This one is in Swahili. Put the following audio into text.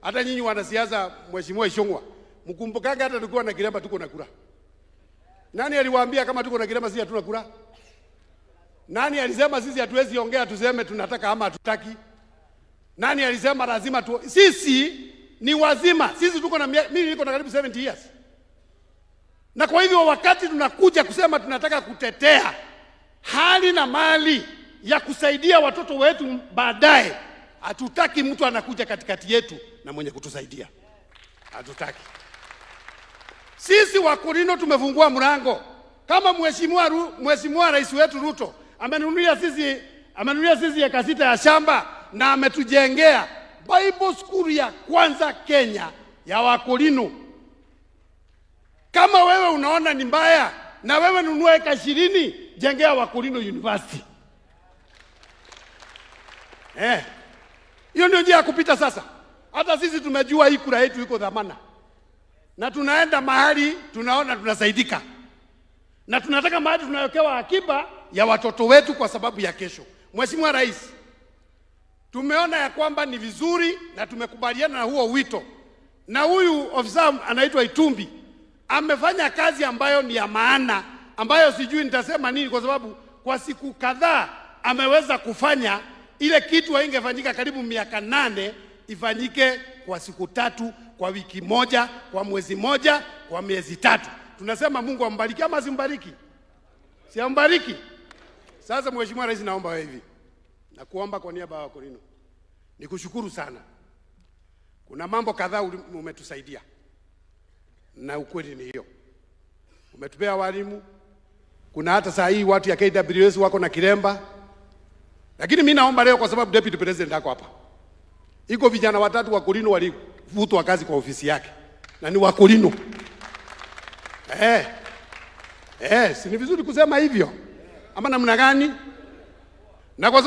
Hata nyinyi wanasiasa, Mheshimiwa Ishongwa, mkumbukanga hata tulikuwa na Kirema tuko na kura. Nani aliwaambia kama tuko na Kirema sisi hatuna kura? Nani alisema sisi hatuwezi ongea tuseme tunataka ama hatutaki? Nani alisema lazima tu? Sisi ni wazima. Sisi tuko na mimi niko na karibu 70 years. Na kwa hivyo wakati tunakuja kusema tunataka kutetea hali na mali ya kusaidia watoto wetu baadaye, hatutaki mtu anakuja katikati yetu na mwenye kutusaidia. Hatutaki. Sisi Wakorino tumefungua mlango. Kama Mheshimiwa Rais wetu Ruto amenunulia sisi eka 6 ya shamba na ametujengea Bible School ya kwanza Kenya ya Wakorino. Kama wewe unaona ni mbaya, na wewe nunua eka 20, jengea Wakorino University. Hiyo ndio njia ya kupita sasa. Hata sisi tumejua hii kura yetu iko dhamana. Na tunaenda mahali tunaona tunasaidika. Na tunataka mahali tunawekewa akiba ya watoto wetu kwa sababu ya kesho. Mheshimiwa Rais, tumeona ya kwamba ni vizuri na tumekubaliana na huo wito. Na huyu ofisa anaitwa Itumbi amefanya kazi ambayo ni ya maana, ambayo sijui nitasema nini kwa sababu kwa siku kadhaa ameweza kufanya ile kitu haingefanyika karibu miaka 8 ifanyike kwa siku 3, kwa wiki moja, kwa mwezi moja, kwa miezi 3. Tunasema Mungu ambariki ama simbariki? Si ambariki. Sasa Mheshimiwa Rais, naomba wewe hivi. Na kuomba kwa niaba ya Wakorino. Nikushukuru sana. Kuna mambo kadhaa umetusaidia. Na ukweli ni hiyo. Umetupea walimu. Kuna hata saa hii watu ya KWS wako na kiremba. Lakini mimi naomba leo kwa sababu Deputy President ako hapa. Iko vijana 3 Wakorino walivutwa kazi kwa ofisi yake. Na ni Wakorino. Si ni vizuri kusema hivyo? Ama namna gani? Na kwa